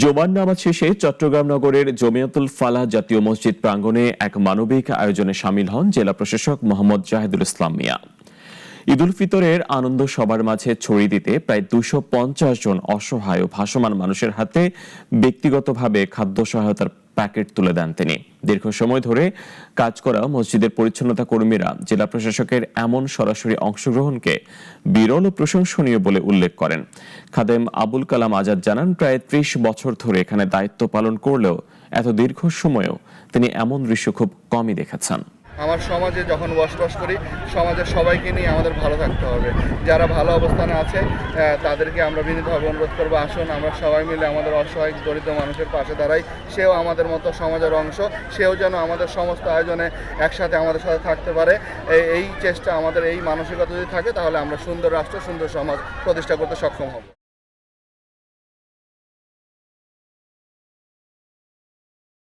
জুমার নামাজ শেষে চট্টগ্রাম নগরের জমিয়াতুল ফালাহ জাতীয় মসজিদ প্রাঙ্গণে এক মানবিক আয়োজনে শামিল হন জেলা প্রশাসক মোহাম্মদ জাহিদুল ইসলাম মিয়া। ঈদ উল ফিতরের আনন্দ সবার মাঝে ছড়িয়ে দিতে প্রায় 250 জন অসহায় ও ভাসমান মানুষের হাতে ব্যক্তিগতভাবে খাদ্য সহায়তার প্যাকেট তুলে দেন তিনি। দীর্ঘ সময় ধরে কাজ করা মসজিদের পরিচ্ছন্নতা কর্মীরা জেলা প্রশাসকের এমন সরাসরি অংশগ্রহণকে বিরল ও প্রশংসনীয় বলে উল্লেখ করেন। খাদেম আবুল কালাম আজাদ জানান, প্রায় 30 বছর ধরে এখানে দায়িত্ব পালন করলেও এত দীর্ঘ সময়েও তিনি এমন দৃশ্য খুব কমই দেখেছেন। আমার সমাজে যখন বসবাস করি, সমাজের সবাইকে নিয়ে আমাদের ভালো থাকতে হবে। যারা ভালো অবস্থানে আছে তাদেরকে আমরা বিনীতভাবে অনুরোধ করবো, আসুন আমরা সবাই মিলে আমাদের অসহায় দরিদ্র মানুষের পাশে দাঁড়াই। সেও আমাদের মতো সমাজের অংশ, সেও যেন আমাদের সমস্ত আয়োজনে একসাথে আমাদের সাথে থাকতে পারে। এই চেষ্টা, আমাদের এই মানসিকতা যদি থাকে, তাহলে আমরা সুন্দর রাষ্ট্র, সুন্দর সমাজ প্রতিষ্ঠা করতে সক্ষম হব।